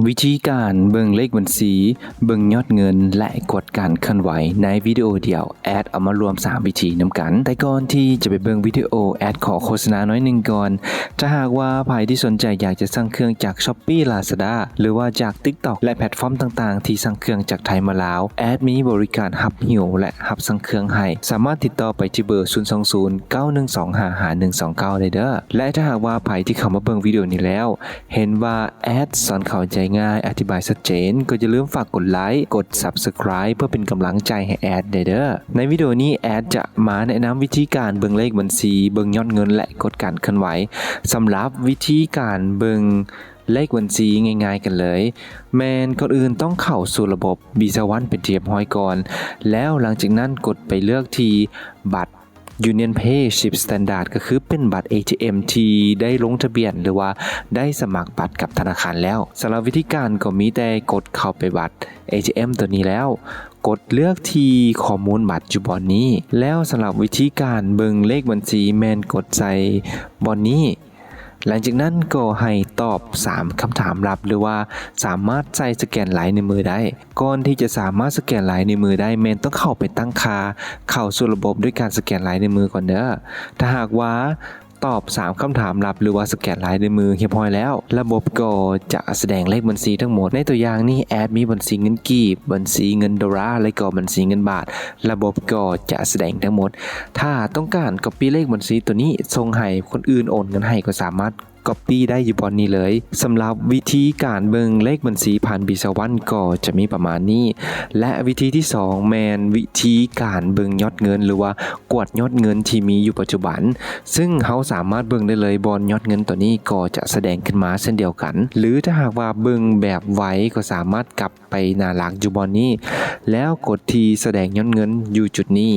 วิธีการเบิ่งเลขบัญชีเบิ่งยอดเงินและกดการเคลื่อนไหวในวิดีโอเดียวแอดเอามารวม3วิธีนำกันแต่ก่อนที่จะไปเบิ่งวิดีโอแอดขอโฆษณาน้อยหนึ่งก่อนถ้าหากว่าใครที่สนใจอยากจะสั่งเครื่องจาก Shopee Lazada หรือว่าจาก TikTok และแพลตฟอร์มต่างๆที่สั่งเครื่องจากไทยมาลาวแอดมีบริการหับหิวและหับสั่งเครื่องให้สามารถติดต่อไปที่เบอร์ 020-912-5129 ได้เด้อและถ้าหากว่าใครที่เข้ามาเบิ่งวิดีโอนี้แล้วเห็นว่าแอดสอนเข้าใจง่ายอธิบายชัดเจนก็อย่าลืมฝากกดไลค์กด Subscribe เพื่อเป็นกำลังใจให้แอดเด้อในวิดีโอนี้แอดจะมาแนะนำวิธีการเบิ่งเลขบัญชีเบิ่งยอดเงินและกดการเคลื่อนไหวสำหรับวิธีการเบิ่งเลขบัญชีง่ายๆกันเลยแมนก่อนอื่นต้องเข้าสู่ระบบ Visa One เป็นเรียบร้อยก่อนแล้วหลังจากนั้นกดไปเลือกที่บัตรUnion Pay Chip Standard ก็คือเป็นบัตร ATM ที่ได้ลงทะเบียนหรือว่าได้สมัครบัตรกับธนาคารแล้วสำหรับวิธีการก็มีแต่กดเข้าไปบัตร ATM ตัวนี้แล้วกดเลือกที่ข้อมูลบัตรอยู่บอนนี้แล้วสำหรับวิธีการเบิ่งเลขบัญชีแมนกดใส่บอนนี้หลังจากนั้นก็ให้ตอบ3คำถามลับหรือว่าสามารถใส่สแกนลายนิ้วมือได้ก่อนที่จะสามารถสแกนลายนิ้วมือได้แมนต้องเข้าไปตั้งค่าเข้าสู่ระบบด้วยการสแกนลายนิ้วมือก่อนเด้อถ้าหากว่าตอบ3คำถามลับหรือว่าสแกนลายนิ้วมือเรียบร้อยแล้วระบบก็จะแสดงเลขบัญชีทั้งหมดในตัวอย่างนี้แอดมีบัญชีเงินกีบบัญชีเงินดอลลาร์และก็บัญชีเงินบาทระบบก็จะแสดงทั้งหมดถ้าต้องการ copy เลขบัญชีตัวนี้ส่งให้คนอื่นโอนเงินให้ก็สามารถCopy ได้อยู่บนนี้เลยสำหรับวิธีการเบิ่งเลขบัญชีผ่าน Visa One ก็จะมีประมาณนี้และวิธีที่2แมนวิธีการเบิ่งยอดเงินหรือว่ากวดยอดเงินที่มีอยู่ปัจจุบันซึ่งเขาสามารถเบิ่งได้เลยบนยอดเงินตัวนี้ก็จะแสดงขึ้นมาเช่นเดียวกันหรือถ้าหากว่าเบิ่งแบบไว้ก็สามารถกลับไปหน้าหลักอยู่บนนี้แล้วกดที่แสดงยอดเงินอยู่จุดนี้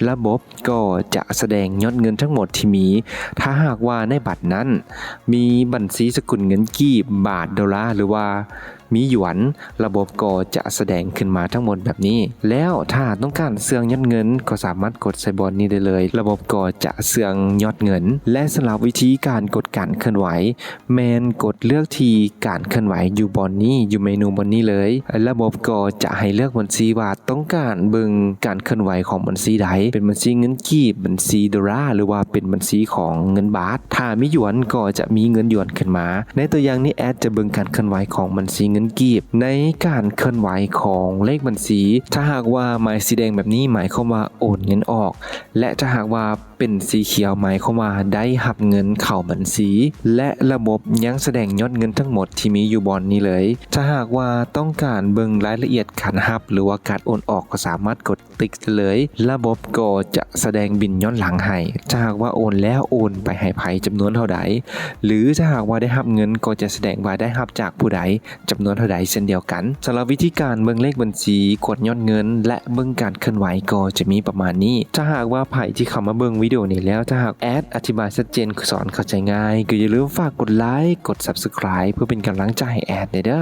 ระบบก็จะแสดงยอดเงินทั้งหมดที่มีถ้าหากว่าในบัตรนั้นมีบัญชีสกุลเงินกีบบาทดอลลาร์หรือว่ามีหยวนระบบก็จะแสดงขึ้นมาทั้งหมดแบบนี้แล้วถ้าต้องการเสื่องยอดเงินก็สามารถกดใส่บอลนี้ได้เลยระบบก็จะเสื่องยอดเงินและสำหรับวิธีการกดการเคลื่อนไหวแมนกดเลือกที่การเคลื่อนไหวอยู่บอลนี้อยู่เมนูบอลนี้เลยระบบก็จะให้เลือกบัญชีว่าต้องการเบิ่งการเคลื่อนไหวของบัญชีใดเป็นบัญชีเงินกีบบัญชีดอลลาร์หรือว่าเป็นบัญชีของเงินบาทถ้ามีหยวนก็จะมีเงินหยวนขึ้นมาในตัวอย่างนี้แอดจะเบิ่งการเคลื่อนไหวของบัญชีเงินกีบในการเคลื่อนไหวของเลขบัญชีถ้าหากว่าหมายสีแดงแบบนี้หมายความว่าโอนเงินออกและถ้าหากว่าเป็นสีเขียวหมายความว่าได้หับเงินเข้าบัญชีและระบบยังแสดงยอดเงินทั้งหมดที่มีอยู่บนนี้เลยถ้าหากว่าต้องการเบิ่งรายละเอียดการหับหรือว่าการโอนออกก็สามารถกดติ๊กเลยระบบก็จะแสดงบิลย้อนหลังให้ถ้าหากว่าโอนแล้วโอนไปให้ไผจำนวนเท่าใดหรือถ้าหากว่าได้หับเงินก็จะแสดงว่าได้หับจากผู้ใดจำนวนเท่าใดเช่นเดียวกันสำหรับวิธีการเบิ่งเลขบัญชีกดยอดเงินและเบิ่งการเคลื่อนไหวก็จะมีประมาณนี้ถ้าหากว่าไผที่เข้ามาเบิ่งวิดีโอนี้แล้วถ้าหากแอดอธิบายชัดเจนสอนเข้าใจง่ายก็อย่าลืมฝากกดไลค์กด Subscribe เพื่อเป็นกำลังใจให้แอดเด้อ